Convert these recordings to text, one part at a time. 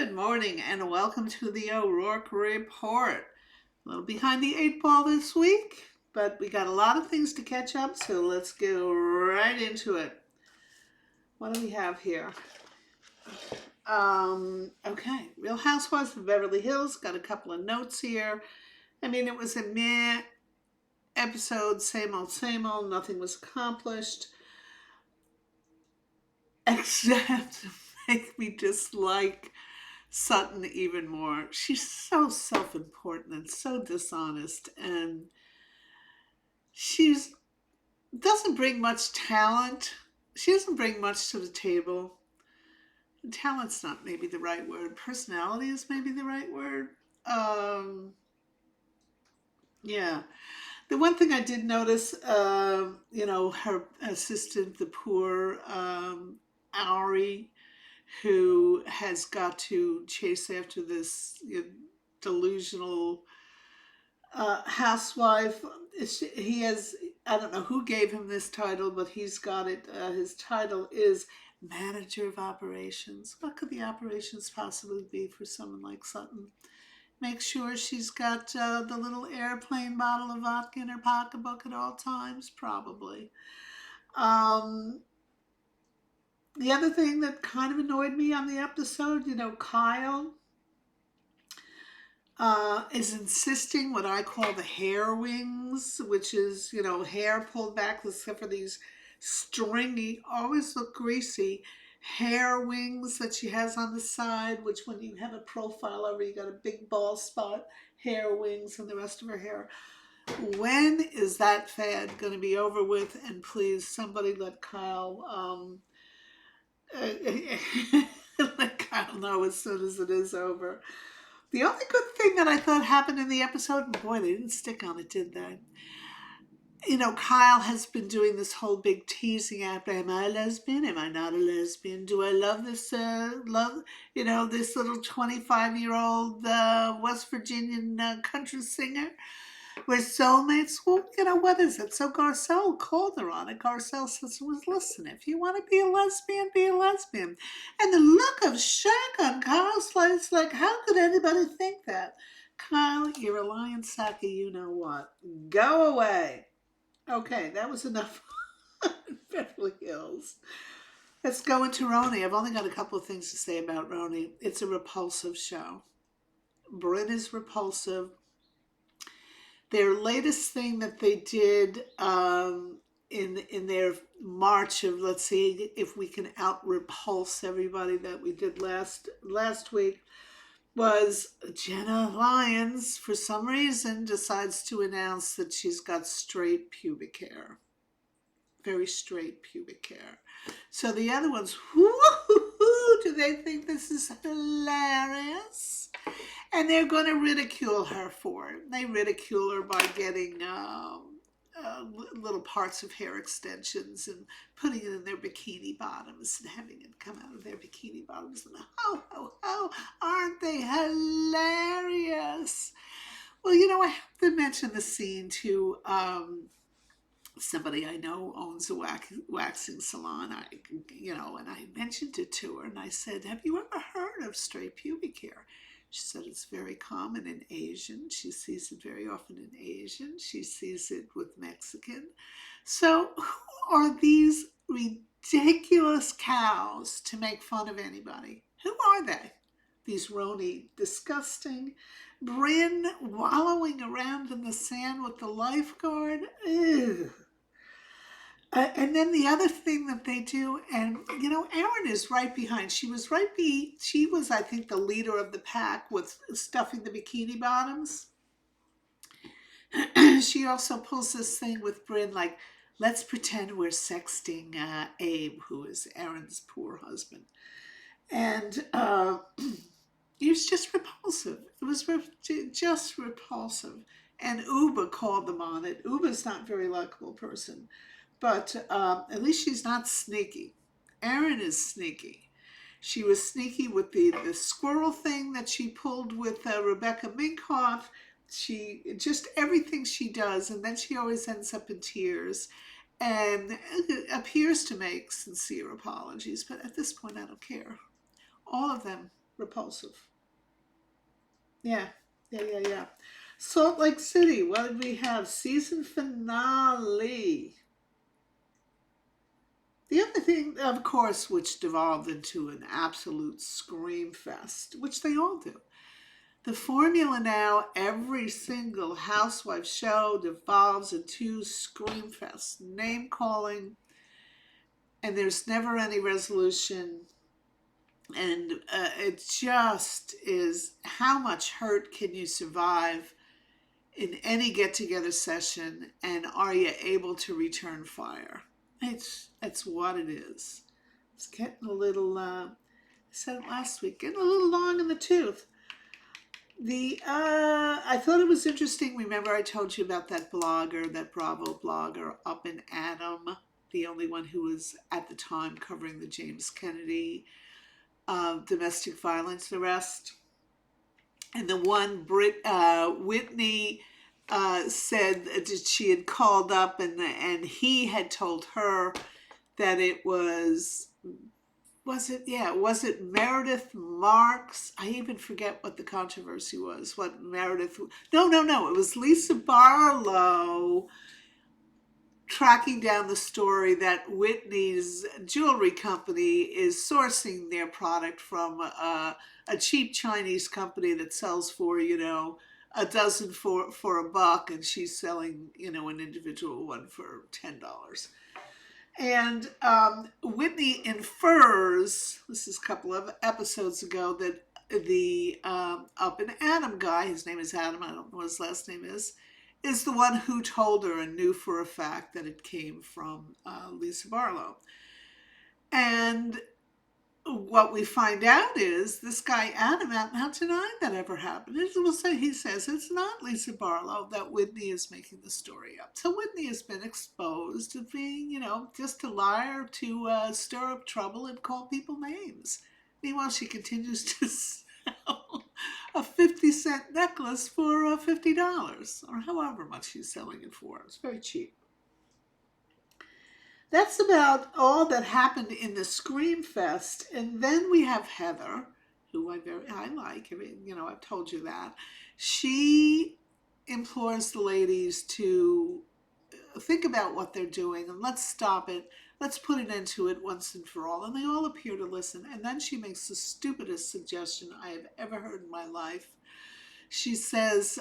Good morning and welcome to the O'Rourke Report. A little behind the eight ball this week, but we got a lot of things to catch up, so let's go right into it. What do we have here? Okay, Real Housewives of Beverly Hills, got a couple of notes here. I mean, it was a meh episode, same old, nothing was accomplished, except to make me dislike Sutton even more. She's so self-important and so dishonest, and she's doesn't bring much talent. She doesn't bring much to the table. Talent's not maybe the right word. Personality is maybe the right word. Um, yeah. The one thing I did notice, her assistant, the poor Ari, who has got to chase after this delusional housewife. He has, I don't know who gave him this title, but he's got it. His title is Manager of Operations. What could the operations possibly be for someone like Sutton? Make sure she's got the little airplane bottle of vodka in her pocketbook at all times? Probably. Um, the other thing that kind of annoyed me on the episode, Kyle is insisting what I call the hair wings, which is, hair pulled back except for these stringy, always look greasy hair wings that she has on the side, which when you have a profile over, you got a big bald spot, hair wings, and the rest of her hair. When is that fad going to be over with? And please, somebody let Kyle let Kyle know as soon as it is over. The only good thing that I thought happened in the episode, and boy, they didn't stick on it, did they? Kyle has been doing this whole big teasing after, am I a lesbian? Am I not a lesbian? Do I love this, this little 25-year-old West Virginian country singer? We're soulmates. Well, what is it? So Garcelle called her on it. Garcelle says, well, listen, if you want to be a lesbian, be a lesbian. And the look of shock on Kyle's face, like, how could anybody think that? Kyle, you're a lying sack of you-know-what. Go away. Okay, that was enough on Beverly Hills. Let's go into RHONY. I've only got a couple of things to say about RHONY. It's a repulsive show. Bryn is repulsive. Their latest thing that they did in their march of, let's see if we can out repulse everybody that we did last week, was Jenna Lyons, for some reason, decides to announce that she's got straight pubic hair. Very straight pubic hair. So the other ones, do they think this is hilarious? And they're going to ridicule her for it. They ridicule her by getting little parts of hair extensions and putting it in their bikini bottoms and having it come out of their bikini bottoms. And aren't they hilarious? Well, I have to mention the scene to somebody I know owns a waxing salon. And I mentioned it to her, and I said, have you ever heard of straight pubic hair? She said it's very common in Asian. She sees it very often in Asian. She sees it with Mexican. So who are these ridiculous cows to make fun of anybody? Who are they? These RHONY, disgusting. Bryn wallowing around in the sand with the lifeguard. Ew. And then the other thing that they do, and Erin is right behind. She was, I think, the leader of the pack with stuffing the bikini bottoms. She also pulls this thing with Bryn, like, let's pretend we're sexting Abe, who is Erin's poor husband. And it was just repulsive. It was just repulsive. And Uba called them on it. Uba's not a very likable person. But at least she's not sneaky. Erin is sneaky. She was sneaky with the squirrel thing that she pulled with Rebecca Minkoff. She just everything she does, and then she always ends up in tears and appears to make sincere apologies. But at this point, I don't care. All of them Repulsive. Yeah, yeah. Salt Lake City, what did we have? Season finale. The other thing, of course, which devolved into an absolute scream fest, which they all do. The formula now, every single housewife show devolves into scream fest, name calling, and there's never any resolution. And it just is, how much hurt can you survive in any get-together session, and are you able to return fire? It's what it is. It's getting a little, I said it last week, getting a little long in the tooth. I thought it was interesting. Remember, I told you about that blogger, that Bravo blogger, Up and Adam, the only one who was at the time covering the James Kennedy domestic violence arrest. And the one Whitney said that she had called up, and he had told her that it was it Meredith Marks? I even forget what the controversy was. What Meredith? No. It was Lisa Barlow tracking down the story that Whitney's jewelry company is sourcing their product from a cheap Chinese company that sells for, a dozen for $1, and she's selling, an individual one for $10. And Whitney infers, this is a couple of episodes ago, that the Up and Adam guy, his name is Adam, I don't know what his last name is the one who told her and knew for a fact that it came from Lisa Barlow. And what we find out is this guy Adam out now denied that ever happened. He says it's not Lisa Barlow, that Whitney is making the story up. So Whitney has been exposed to being, just a liar, to stir up trouble and call people names. Meanwhile, she continues to sell a 50-cent necklace for $50, or however much she's selling it for. It's very cheap. That's about all that happened in the Scream Fest. And then we have Heather, who I like. I've told you that. She implores the ladies to think about what they're doing and let's stop it. Let's put an end to it once and for all. And they all appear to listen. And then she makes the stupidest suggestion I have ever heard in my life. She says,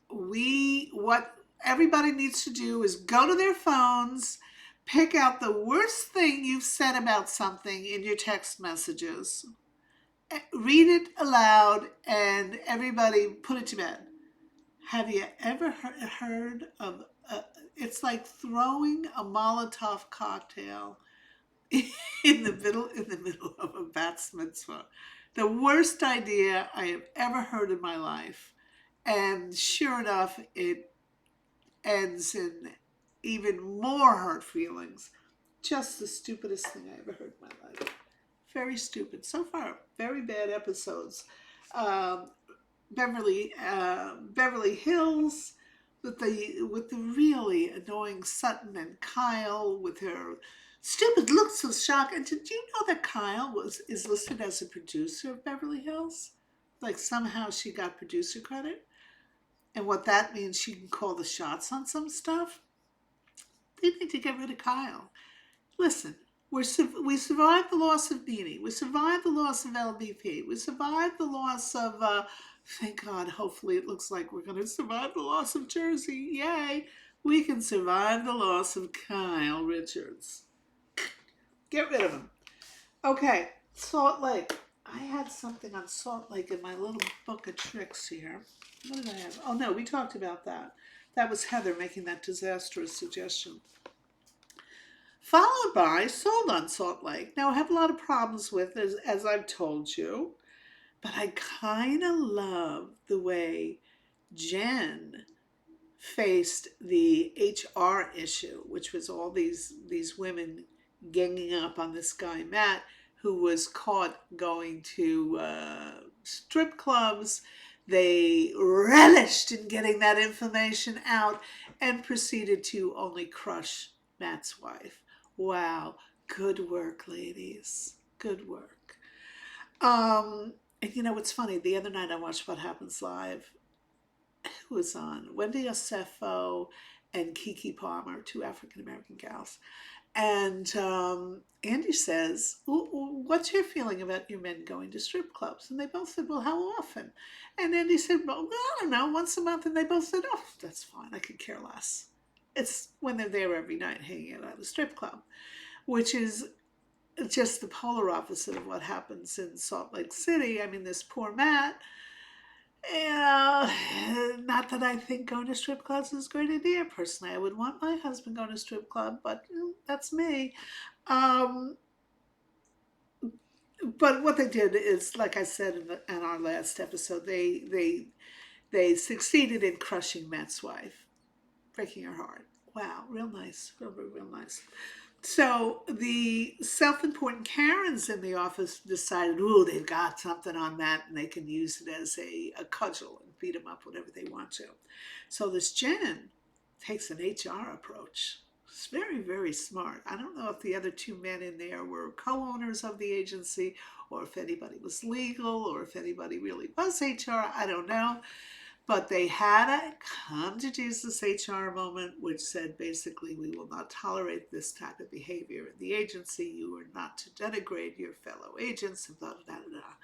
what everybody needs to do is go to their phones, pick out the worst thing you've said about something in your text messages, read it aloud, and everybody put it to bed. Have you ever heard of it's like throwing a Molotov cocktail in the middle of a bat's mitzvah. The worst idea I have ever heard in my life. And sure enough, it ends in even more hurt feelings. Just the stupidest thing I ever heard in my life. Very stupid. So far, very bad episodes. Beverly Hills, with the really annoying Sutton and Kyle with her stupid looks of shock. And did you know that Kyle is listed as a producer of Beverly Hills? Like somehow she got producer credit? And what that means, she can call the shots on some stuff? They need to get rid of Kyle. Listen, we survived the loss of Beanie. We survived the loss of LBP. We survived the loss of, thank God, hopefully it looks like we're going to survive the loss of Jersey. Yay! We can survive the loss of Kyle Richards. Get rid of him. Okay, Salt Lake. I had something on Salt Lake in my little book of tricks here. What did I have? Oh, no, we talked about that. That was Heather making that disastrous suggestion. Followed by Sold on Salt Lake. Now, I have a lot of problems with it, as I've told you, but I kind of love the way Jen faced the HR issue, which was all these women ganging up on this guy, Matt, who was caught going to strip clubs. They relished in getting that information out and proceeded to only crush Matt's wife. Wow, good work, ladies. Good work. And you know, it's funny. The other night I watched What Happens Live. Who was on? Wendy Osefo and Kiki Palmer, two African American gals. And Andy says, "What's your feeling about your men going to strip clubs?" And they both said, "Well, how often?" And Andy said, "Well, I don't know, once a month." And they both said, "Oh, that's fine. I could care less. It's when they're there every night hanging out at a strip club," which is just the polar opposite of what happens in Salt Lake City. I mean, this poor Matt, yeah, not that I think going to strip clubs is a great idea. Personally, I would want my husband going to strip club, but that's me. Um, but what they did is, like I said in our last episode, they succeeded in crushing Matt's wife, breaking her heart. Wow, real nice, real nice. So the self-important Karens in the office decided, ooh, they've got something on Matt and they can use it as a cudgel and beat him up whenever they want to. So this Jen takes an HR approach. It's very, very smart. I don't know if the other two men in there were co-owners of the agency or if anybody was legal or if anybody really was HR. I don't know. But they had a come to Jesus HR moment, which said basically, we will not tolerate this type of behavior in the agency. You are not to denigrate your fellow agents, and blah, blah, blah, blah.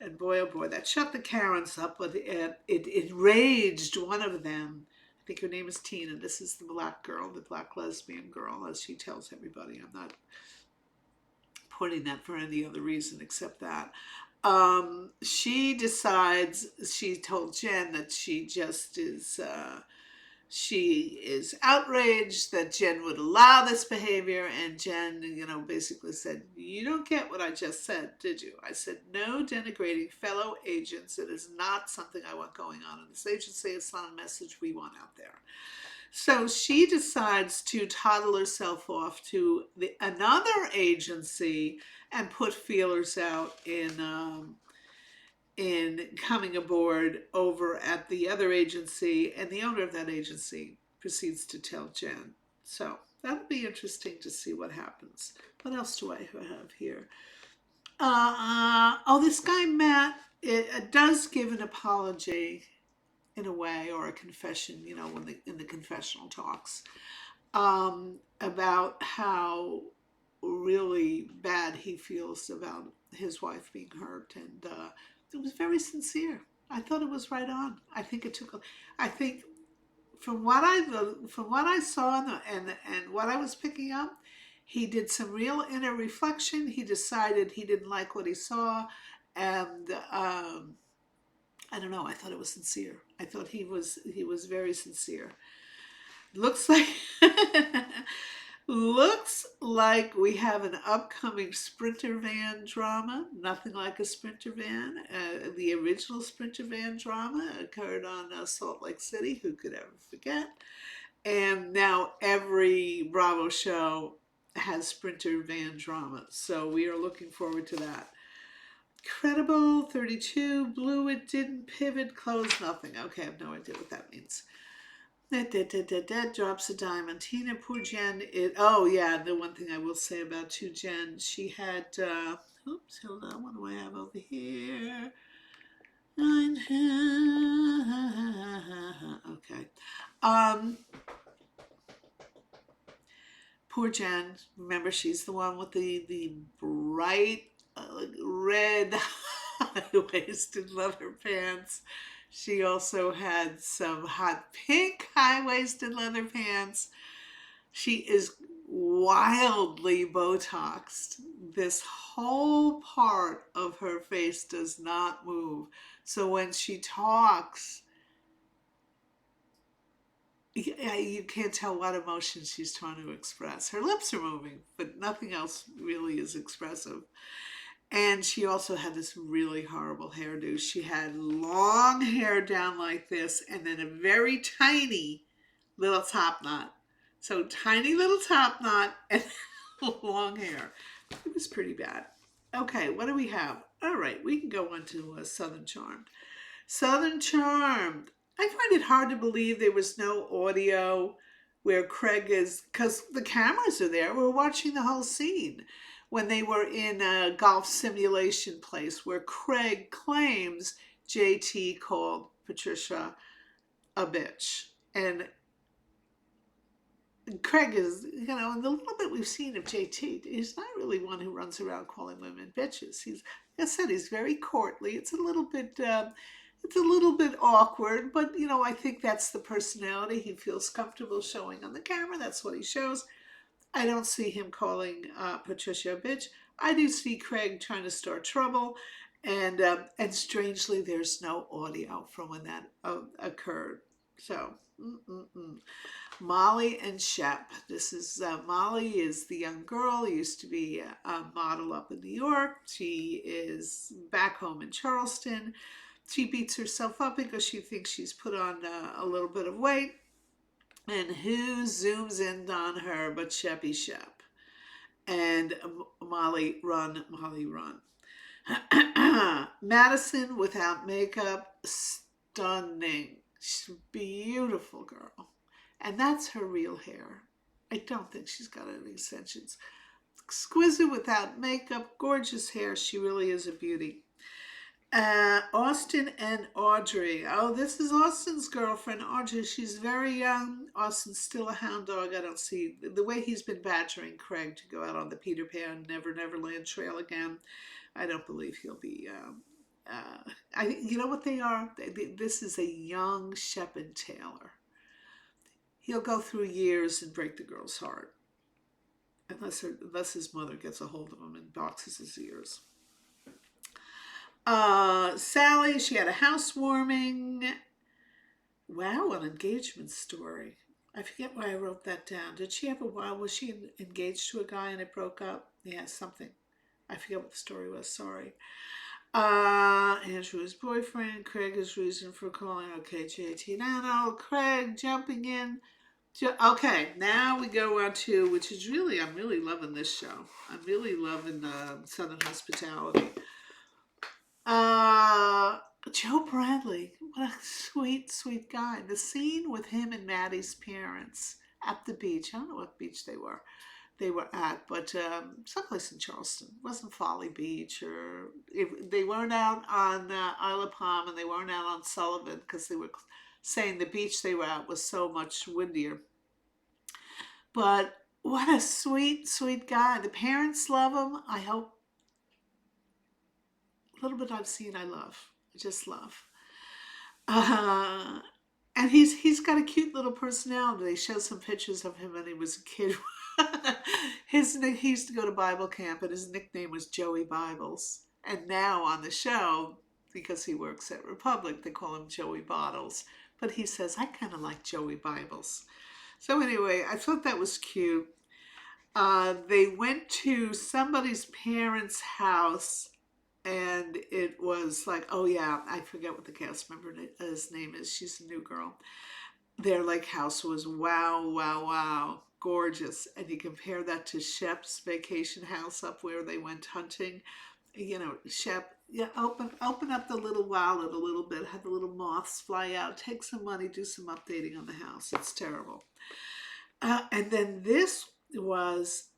And boy, oh boy, that shut the Karens up, but it enraged one of them. I think her name is Tina. This is the black girl, the black lesbian girl, as she tells everybody. I'm not putting that for any other reason except that. She decides, she told Jen that she is outraged that Jen would allow this behavior, and Jen, basically said, "You don't get what I just said, did you? I said no denigrating fellow agents. It is not something I want going on in this agency. It's not a message we want out there." So she decides to toddle herself off to another agency and put feelers out in coming aboard over at the other agency, and the owner of that agency proceeds to tell Jen. So that'll be interesting to see what happens. What else do I have here? This guy Matt it does give an apology in a way, or a confession, when in the confessional talks, about how really bad he feels about his wife being hurt, and it was very sincere. I thought it was right on. I think it took. I think from what I saw and what I was picking up, he did some real inner reflection. He decided he didn't like what he saw, and I don't know. I thought it was sincere. I thought he was very sincere. Looks like looks like we have an upcoming Sprinter van drama. Nothing like a Sprinter van. The original Sprinter van drama occurred on Salt Lake City. Who could ever forget? And now every Bravo show has Sprinter van drama. So we are looking forward to that. Credible, 32, blew it, didn't pivot, closed, nothing. Okay, I have no idea what that means. Drops a diamond. Tina, poor Jen. Oh, yeah, the one thing I will say about Jen, she had, oops, hold on, what do I have over here? Okay. Poor Jen, remember, she's the one with the bright red high-waisted leather pants. She also had some hot pink high-waisted leather pants. She is wildly Botoxed. This whole part of her face does not move. So when she talks, you can't tell what emotion she's trying to express. Her lips are moving, but nothing else really is expressive. And she also had this really horrible hairdo. She had long hair down like this, and then a very tiny little top knot. So tiny little top knot and long hair. It was pretty bad. Okay, what do we have? All right, we can go on to Southern Charmed. Southern Charmed. I find it hard to believe there was no audio where Craig is, because the cameras are there. We're watching the whole scene. when they were in a golf simulation place where Craig claims JT called Patricia a bitch. And Craig is, in the little bit we've seen of JT, he's not really one who runs around calling women bitches. He's, like I said, he's very courtly. It's a little bit awkward, but I think that's the personality he feels comfortable showing on the camera. That's what he shows. I don't see him calling Patricia a bitch. I do see Craig trying to start trouble, and strangely, there's no audio from when that occurred. So, Molly and Shep. This is Molly is the young girl. Used to be a model up in New York. She is back home in Charleston. She beats herself up because she thinks she's put on a little bit of weight. And who zooms in on her but Sheppy Shep? And Molly, run, Molly, run. Madison without makeup, stunning. She's a beautiful girl. And that's her real hair. I don't think she's got any extensions. Exquisite without makeup, gorgeous hair. She really is a beauty. Austin and Audrey. Oh, this is Austin's girlfriend, Audrey. She's very young. Austin's still a hound dog. I don't see the way he's been badgering Craig to go out on the Peter Pan Neverland Trail again. I don't believe he'll be. You know what they are? This is a young Shep and Taylor. He'll go through years and break the girl's heart, unless his mother gets a hold of him and boxes his ears. Sally, she had a housewarming. Wow, an engagement story. I forget why I wrote that down. Did she have a while? Was she engaged to a guy and it broke up? Yeah, something. I forget what the story was. Sorry. Andrew's boyfriend. Craig's reason for calling. Okay, JT Nano. Craig jumping in. Okay, now we go on to, which is really, I'm really loving this show. I'm really loving Southern Hospitality. Joe Bradley, what a sweet, sweet guy. The scene with him and Maddie's parents at the beach. I don't know what beach they were at, but someplace in Charleston. It wasn't Folly Beach, or they weren't out on Isle of Palm, and they weren't out on Sullivan because they were saying the beach they were at was so much windier. But what a sweet, sweet guy. The parents love him. I hope. A little bit I've seen, I love. I just love. And he's got a cute little personality. They show some pictures of him when he was a kid. He used to go to Bible camp, and his nickname was Joey Bibles. And now on the show, because he works at Republic, they call him Joey Bottles. But he says, I kind of like Joey Bibles. So anyway, I thought that was cute. They went to somebody's parents' house, and it was like, oh yeah, I forget what the cast member's name is. She's a new girl. Their lake house was wow, wow, wow, gorgeous. And you compare that to Shep's vacation house up where they went hunting. Shep, open up the little wallet a little bit, have the little moths fly out, take some money, do some updating on the house. It's terrible. And then this was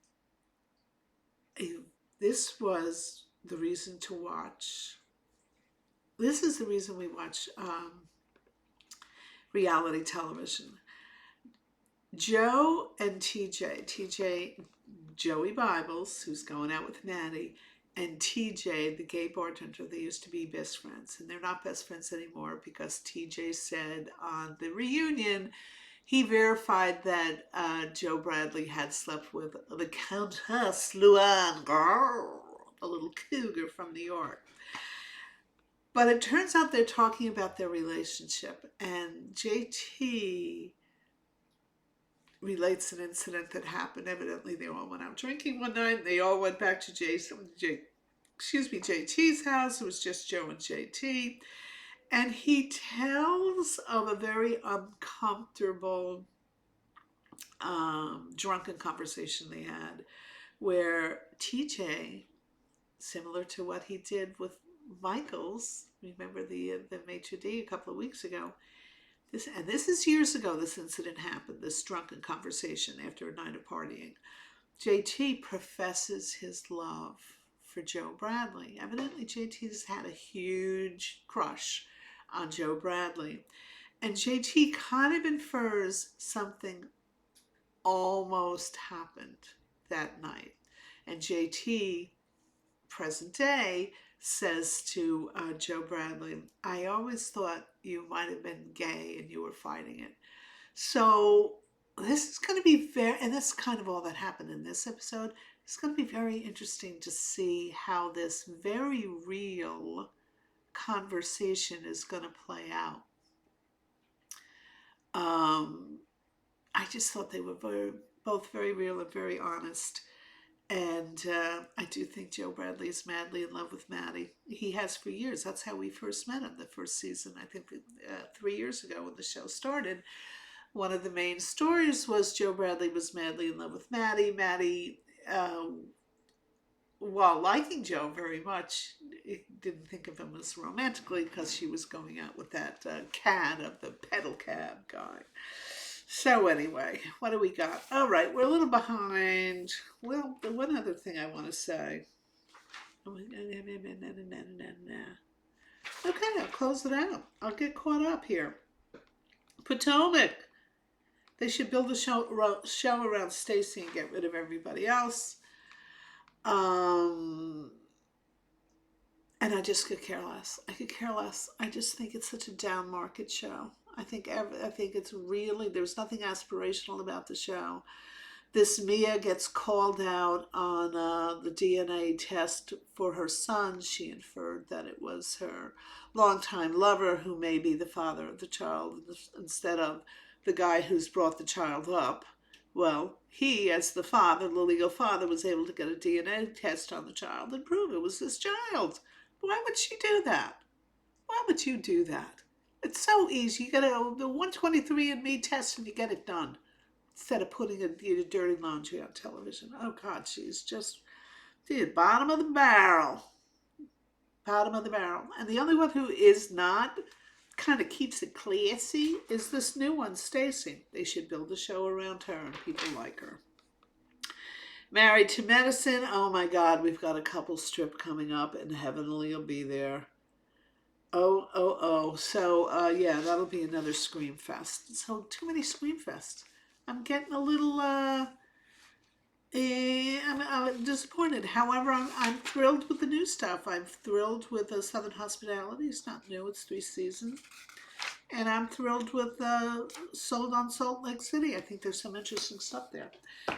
the reason to watch. This is the reason we watch reality television. Joe and TJ, Joey Bibles, who's going out with Maddie, and TJ, the gay bartender. They used to be best friends, and they're not best friends anymore because TJ said on the reunion, he verified that Joe Bradley had slept with the Countess Luann, a little cougar from New York. But it turns out they're talking about their relationship, and JT relates an incident that happened. Evidently, they all went out drinking one night. They all went back to JT's house. It was just Joe and JT. And he tells of a very uncomfortable drunken conversation they had where TJ, similar to what he did with Michaels, remember the maitre d' a couple of weeks ago, this is years ago this incident happened, this drunken conversation after a night of partying. JT professes his love for Joe Bradley. Evidently, JT's had a huge crush on Joe Bradley. And JT kind of infers something almost happened that night. And JT, present day, says to Joe Bradley, I always thought you might have been gay and you were fighting it. So this is going to be and that's kind of all that happened in this episode. It's going to be very interesting to see how this very real conversation is going to play out. I just thought they were both very real and very honest. And I do think Joe Bradley is madly in love with Maddie. He has for years. That's how we first met him the first season, I think 3 years ago when the show started. One of the main stories was Joe Bradley was madly in love with Maddie. Maddie, while liking Joe very much, didn't think of him as romantically because she was going out with that cad of the pedal cab guy. So anyway, what do we got? All right, we're a little behind. Well, the one other thing I want to say. Okay, I'll close it out. I'll get caught up here. Potomac. They should build a show around Stacy and get rid of everybody else. And I just could care less. I could care less. I just think it's such a down market show. I think it's really, there's nothing aspirational about the show. This Mia gets called out on the DNA test for her son. She inferred that it was her longtime lover who may be the father of the child instead of the guy who's brought the child up. Well, he, as the father, the legal father, was able to get a DNA test on the child and prove it was his child. Why would she do that? Why would you do that? It's so easy. You get the 123andMe test and you get it done. Instead of putting a dirty laundry on television. Oh, God, she's just, bottom of the barrel. Bottom of the barrel. And the only one who is not, kind of keeps it classy, is this new one, Stacy. They should build a show around her and people like her. Married to Madison. Oh, my God, we've got a couple strip coming up and Heavenly will be there. So, yeah, that'll be another Scream Fest. So, too many Scream Fests. I'm getting a little, I'm disappointed. However, I'm thrilled with the new stuff. I'm thrilled with Southern Hospitality. It's not new, it's 3 seasons. And I'm thrilled with Sold on Salt Lake City. I think there's some interesting stuff there.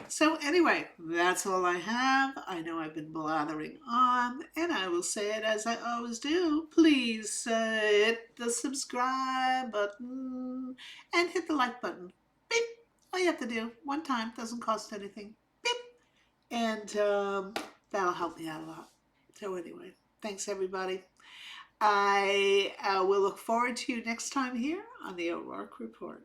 So anyway, that's all I have. I know I've been blathering on, and I will say it as I always do. Please hit the subscribe button and hit the like button. Beep. All you have to do, one time, doesn't cost anything. Beep. And that'll help me out a lot. So anyway, thanks everybody. I will look forward to you next time here on the O'Rourke Report.